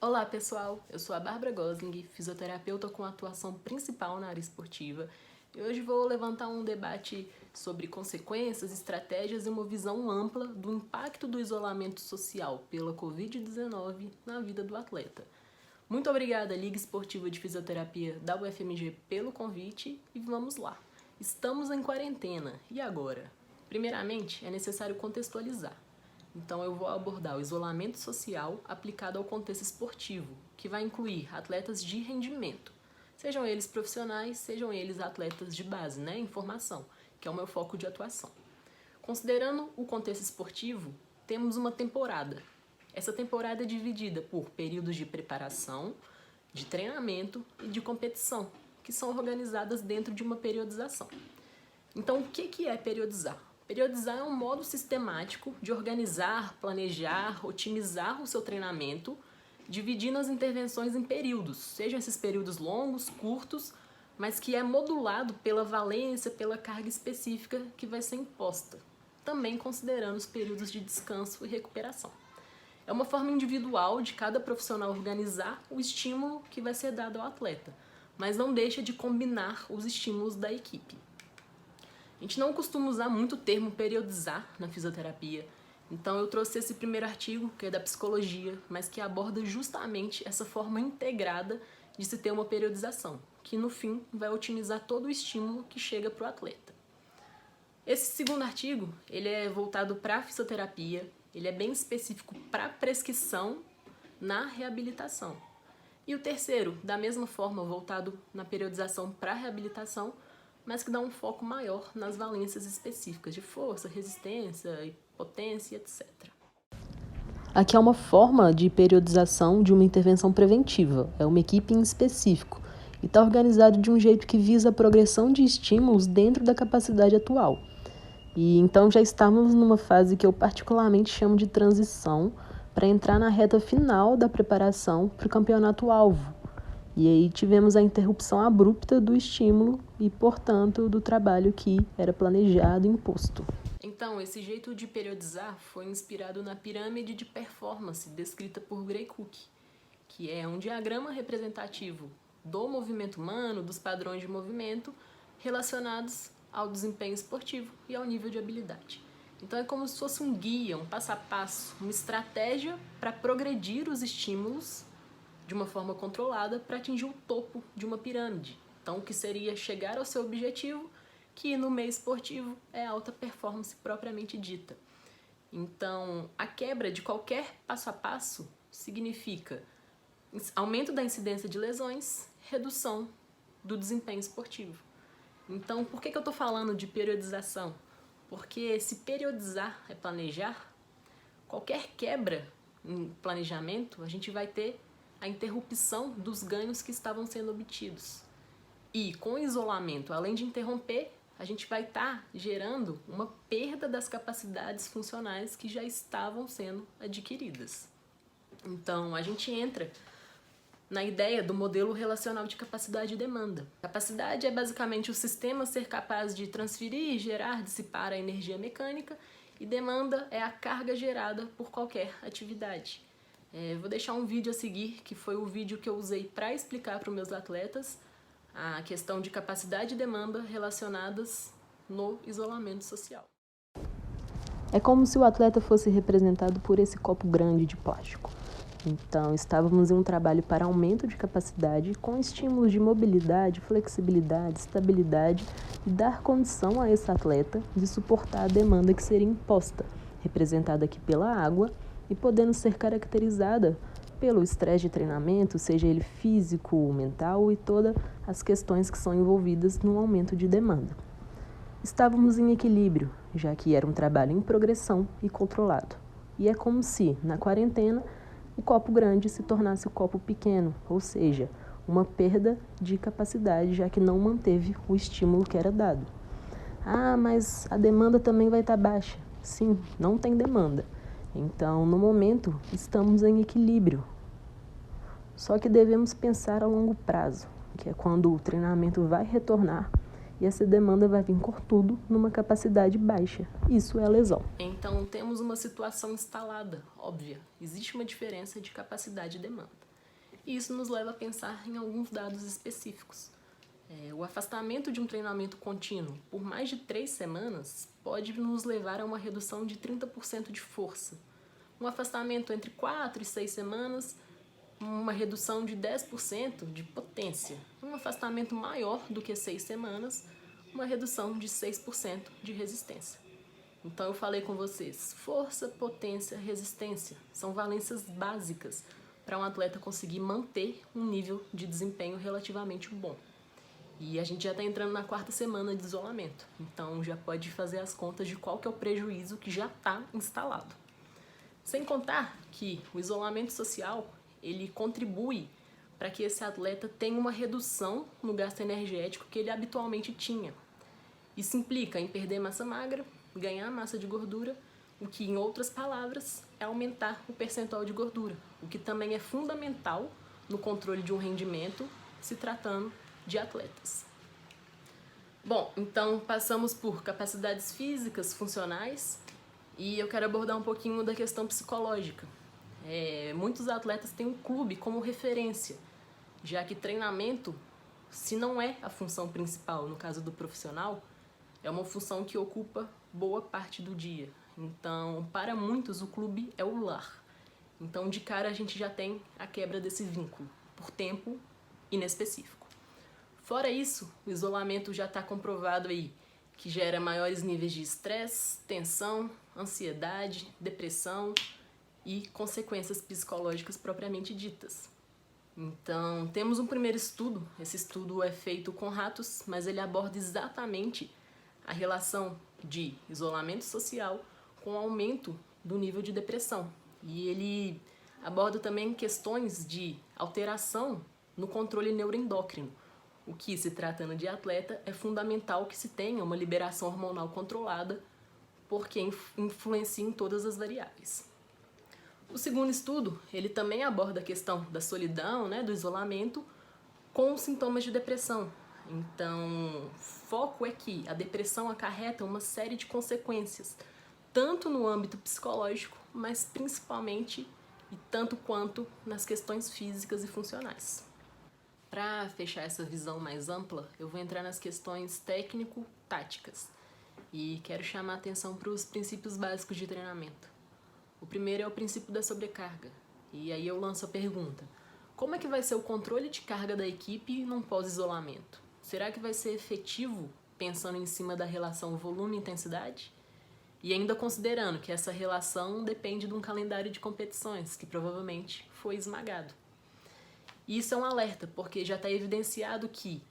Olá pessoal, eu sou a Bárbara Gosling, fisioterapeuta com atuação principal na área esportiva, e hoje vou levantar um debate sobre consequências, estratégias e uma visão ampla do impacto do isolamento social pela Covid-19 na vida do atleta. Muito obrigada, Liga Esportiva de Fisioterapia da UFMG, pelo convite e vamos lá. Estamos em quarentena, e agora? Primeiramente, é necessário contextualizar. Então eu vou abordar o isolamento social aplicado ao contexto esportivo, que vai incluir atletas de rendimento, sejam eles profissionais, sejam eles atletas de base, em formação, que é o meu foco de atuação. Considerando o contexto esportivo, temos uma temporada. Essa temporada é dividida por períodos de preparação, de treinamento e de competição, que são organizadas dentro de uma periodização. Então, o que é periodizar? Periodizar é um modo sistemático de organizar, planejar, otimizar o seu treinamento, dividindo as intervenções em períodos, sejam esses períodos longos, curtos, mas que é modulado pela valência, pela carga específica que vai ser imposta, também considerando os períodos de descanso e recuperação. É uma forma individual de cada profissional organizar o estímulo que vai ser dado ao atleta, mas não deixa de combinar os estímulos da equipe. A gente não costuma usar muito o termo periodizar na fisioterapia, então eu trouxe esse primeiro artigo, que é da psicologia, mas que aborda justamente essa forma integrada de se ter uma periodização, que no fim vai otimizar todo o estímulo que chega para o atleta. Esse segundo artigo, ele é voltado para a fisioterapia, ele é bem específico para a prescrição na reabilitação. E o terceiro, da mesma forma, voltado na periodização para a reabilitação, mas que dá um foco maior nas valências específicas de força, resistência, potência, etc. Aqui é uma forma de periodização de uma intervenção preventiva, é uma equipe em específico, e está organizado de um jeito que visa a progressão de estímulos dentro da capacidade atual. E então já estamos numa fase que eu particularmente chamo de transição para entrar na reta final da preparação para o campeonato-alvo. E aí tivemos a interrupção abrupta do estímulo e, portanto, do trabalho que era planejado e imposto. Então, esse jeito de periodizar foi inspirado na pirâmide de performance descrita por Gray Cook, que é um diagrama representativo do movimento humano, dos padrões de movimento relacionados ao desempenho esportivo e ao nível de habilidade. Então é como se fosse um guia, um passo a passo, uma estratégia para progredir os estímulos de uma forma controlada para atingir o topo de uma pirâmide. Então, o que seria chegar ao seu objetivo, que no meio esportivo é a alta performance propriamente dita. Então, a quebra de qualquer passo a passo significa aumento da incidência de lesões, redução do desempenho esportivo. Então, por que eu estou falando de periodização? Porque se periodizar é planejar, qualquer quebra em planejamento, a gente vai ter a interrupção dos ganhos que estavam sendo obtidos. E com o isolamento, além de interromper, a gente vai estar gerando uma perda das capacidades funcionais que já estavam sendo adquiridas. Então, a gente entra na ideia do modelo relacional de capacidade e demanda. Capacidade é basicamente o sistema ser capaz de transferir, gerar, dissipar a energia mecânica, e demanda é a carga gerada por qualquer atividade. Vou deixar um vídeo a seguir, que foi o vídeo que eu usei para explicar para os meus atletas a questão de capacidade e demanda relacionadas no isolamento social. É como se o atleta fosse representado por esse copo grande de plástico. Então, estávamos em um trabalho para aumento de capacidade com estímulos de mobilidade, flexibilidade, estabilidade e dar condição a esse atleta de suportar a demanda que seria imposta, representada aqui pela água e podendo ser caracterizada pelo estresse de treinamento, seja ele físico, mental e todas as questões que são envolvidas no aumento de demanda. Estávamos em equilíbrio, já que era um trabalho em progressão e controlado. E é como se, na quarentena, o copo grande se tornasse o copo pequeno, ou seja, uma perda de capacidade, já que não manteve o estímulo que era dado. Ah, mas a demanda também vai estar baixa. Sim, não tem demanda. Então, no momento, estamos em equilíbrio. Só que devemos pensar a longo prazo, que é quando o treinamento vai retornar e essa demanda vai vir com tudo numa capacidade baixa. Isso é lesão. Então, temos uma situação instalada, óbvia. Existe uma diferença de capacidade e demanda. E isso nos leva a pensar em alguns dados específicos. O afastamento de um treinamento contínuo por mais de 3 semanas pode nos levar a uma redução de 30% de força. Um afastamento entre 4 e 6 semanas, uma redução de 10% de potência. Um afastamento maior do que 6 semanas, uma redução de 6% de resistência. Então eu falei com vocês, força, potência, resistência são valências básicas para um atleta conseguir manter um nível de desempenho relativamente bom. E a gente já está entrando na 4ª semana de isolamento, então já pode fazer as contas de qual que é o prejuízo que já está instalado. Sem contar que o isolamento social, ele contribui para que esse atleta tenha uma redução no gasto energético que ele habitualmente tinha. Isso implica em perder massa magra, ganhar massa de gordura, o que, em outras palavras, é aumentar o percentual de gordura, o que também é fundamental no controle de um rendimento, se tratando de atletas. Bom, então passamos por capacidades físicas, funcionais, e eu quero abordar um pouquinho da questão psicológica. Muitos atletas têm um clube como referência, já que treinamento, se não é a função principal, no caso do profissional, é uma função que ocupa boa parte do dia. Então, para muitos, o clube é o lar. Então, de cara, a gente já tem a quebra desse vínculo, por tempo inespecífico. Fora isso, o isolamento já está comprovado aí que gera maiores níveis de estresse, tensão, ansiedade, depressão e consequências psicológicas propriamente ditas. Então, temos um primeiro estudo. Esse estudo é feito com ratos, mas ele aborda exatamente a relação de isolamento social com o aumento do nível de depressão. E ele aborda também questões de alteração no controle neuroendócrino, o que, se tratando de atleta, é fundamental que se tenha uma liberação hormonal controlada, porque influencia em todas as variáveis. O segundo estudo, ele também aborda a questão da solidão, do isolamento, com sintomas de depressão. Então, o foco é que a depressão acarreta uma série de consequências, tanto no âmbito psicológico, mas principalmente e tanto quanto nas questões físicas e funcionais. Para fechar essa visão mais ampla, eu vou entrar nas questões técnico-táticas e quero chamar a atenção para os princípios básicos de treinamento. O primeiro é o princípio da sobrecarga, e aí eu lanço a pergunta: como é que vai ser o controle de carga da equipe num pós-isolamento? Será que vai ser efetivo pensando em cima da relação volume-intensidade? E ainda considerando que essa relação depende de um calendário de competições, que provavelmente foi esmagado. E isso é um alerta, porque já está evidenciado que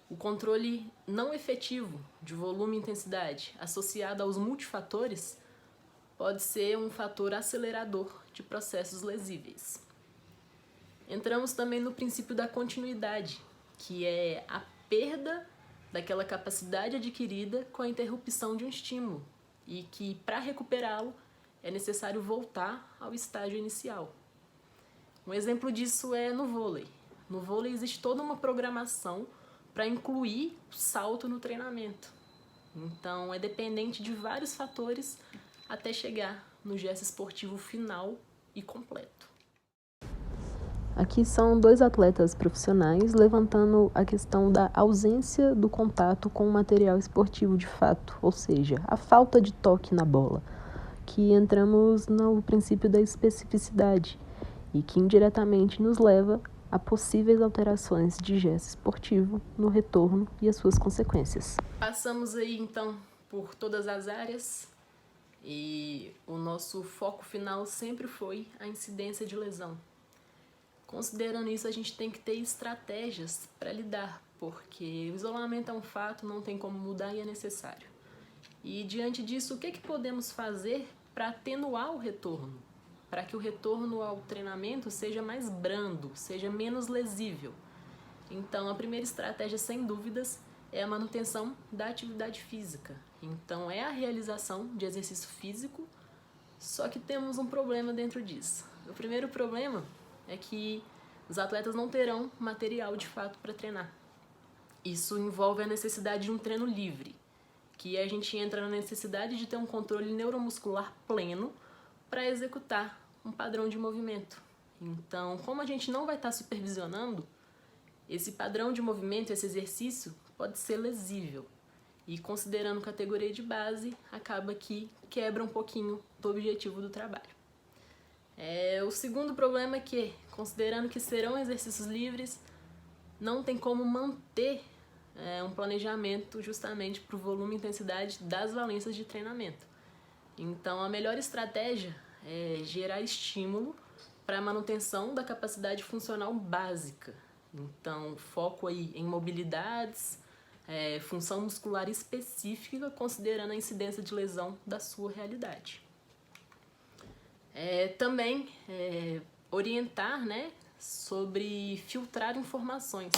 o controle não efetivo de volume e intensidade associado aos multifatores pode ser um fator acelerador de processos lesíveis. Entramos também no princípio da continuidade, que é a perda daquela capacidade adquirida com a interrupção de um estímulo e que, para recuperá-lo, é necessário voltar ao estágio inicial. Um exemplo disso é no vôlei. No vôlei existe toda uma programação para incluir o salto no treinamento. Então, é dependente de vários fatores até chegar no gesto esportivo final e completo. Aqui são 2 atletas profissionais levantando a questão da ausência do contato com o material esportivo de fato, ou seja, a falta de toque na bola, que entramos no princípio da especificidade e que indiretamente nos leva a possíveis alterações de gesto esportivo no retorno e as suas consequências. Passamos aí então por todas as áreas e o nosso foco final sempre foi a incidência de lesão. Considerando isso, a gente tem que ter estratégias para lidar, porque o isolamento é um fato, não tem como mudar e é necessário. E diante disso, o que podemos fazer para atenuar o retorno? Para que o retorno ao treinamento seja mais brando, seja menos lesível. Então, a primeira estratégia, sem dúvidas, é a manutenção da atividade física. Então, é a realização de exercício físico, só que temos um problema dentro disso. O primeiro problema é que os atletas não terão material de fato para treinar. Isso envolve a necessidade de um treino livre, que a gente entra na necessidade de ter um controle neuromuscular pleno para executar um padrão de movimento. Então, como a gente não vai estar supervisionando, esse padrão de movimento, esse exercício, pode ser lesível. E considerando categoria de base, acaba que quebra um pouquinho do objetivo do trabalho. O segundo problema é que, considerando que serão exercícios livres, não tem como manter um planejamento justamente para o volume e intensidade das valências de treinamento. Então, a melhor estratégia é gerar estímulo para a manutenção da capacidade funcional básica. Então, foco aí em mobilidades, função muscular específica, considerando a incidência de lesão da sua realidade. Também orientar, sobre filtrar informações.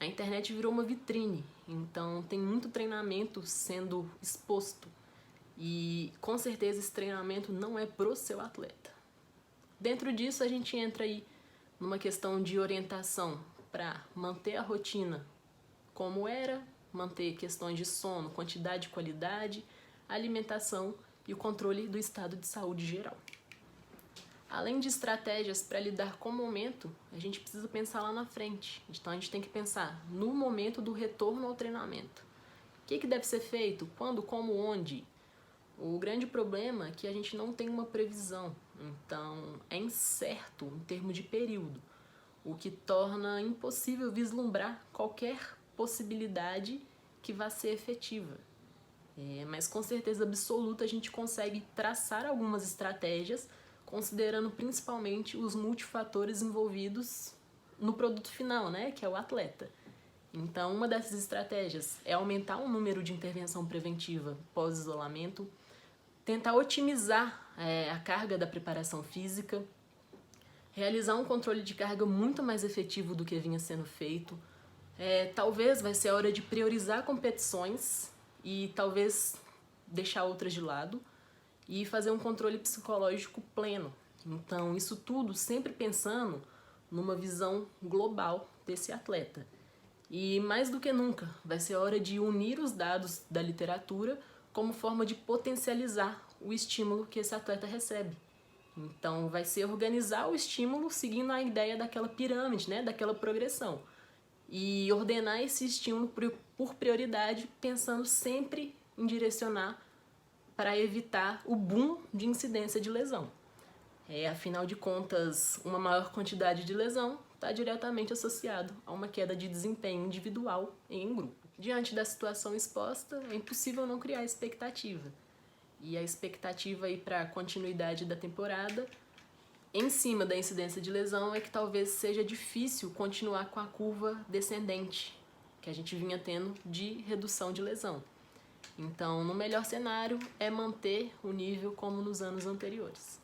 A internet virou uma vitrine, então tem muito treinamento sendo exposto e com certeza esse treinamento não é pro seu atleta. Dentro disso a gente entra aí numa questão de orientação para manter a rotina como era, manter questões de sono, quantidade e qualidade, alimentação e o controle do estado de saúde geral. Além de estratégias para lidar com o momento, a gente precisa pensar lá na frente. Então a gente tem que pensar no momento do retorno ao treinamento. O que deve ser feito? Quando, como, onde? O grande problema é que a gente não tem uma previsão. Então é incerto em termos de período, o que torna impossível vislumbrar qualquer possibilidade que vá ser efetiva. Mas com certeza absoluta a gente consegue traçar algumas estratégias considerando principalmente os multifatores envolvidos no produto final, que é o atleta. Então, uma dessas estratégias é aumentar o número de intervenção preventiva pós-isolamento, tentar otimizar a carga da preparação física, realizar um controle de carga muito mais efetivo do que vinha sendo feito. Talvez vai ser a hora de priorizar competições e talvez deixar outras de lado, e fazer um controle psicológico pleno. Então, isso tudo sempre pensando numa visão global desse atleta. E mais do que nunca, vai ser hora de unir os dados da literatura como forma de potencializar o estímulo que esse atleta recebe. Então, vai ser organizar o estímulo seguindo a ideia daquela pirâmide, daquela progressão. E ordenar esse estímulo por prioridade, pensando sempre em direcionar para evitar o boom de incidência de lesão. Afinal de contas, uma maior quantidade de lesão está diretamente associado a uma queda de desempenho individual e em grupo. Diante da situação exposta, é impossível não criar expectativa. E a expectativa para a continuidade da temporada, em cima da incidência de lesão, é que talvez seja difícil continuar com a curva descendente que a gente vinha tendo de redução de lesão. Então, no melhor cenário, é manter o nível como nos anos anteriores.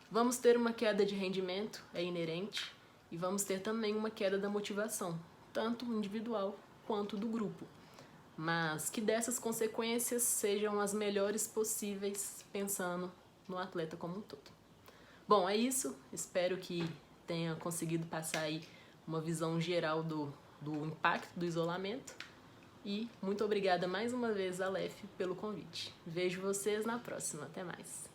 Vamos ter uma queda de rendimento, é inerente, e vamos ter também uma queda da motivação, tanto individual quanto do grupo. Mas que dessas consequências sejam as melhores possíveis, pensando no atleta como um todo. Bom, é isso. Espero que tenha conseguido passar aí uma visão geral do impacto do isolamento. E muito obrigada mais uma vez, Aleph, pelo convite. Vejo vocês na próxima. Até mais.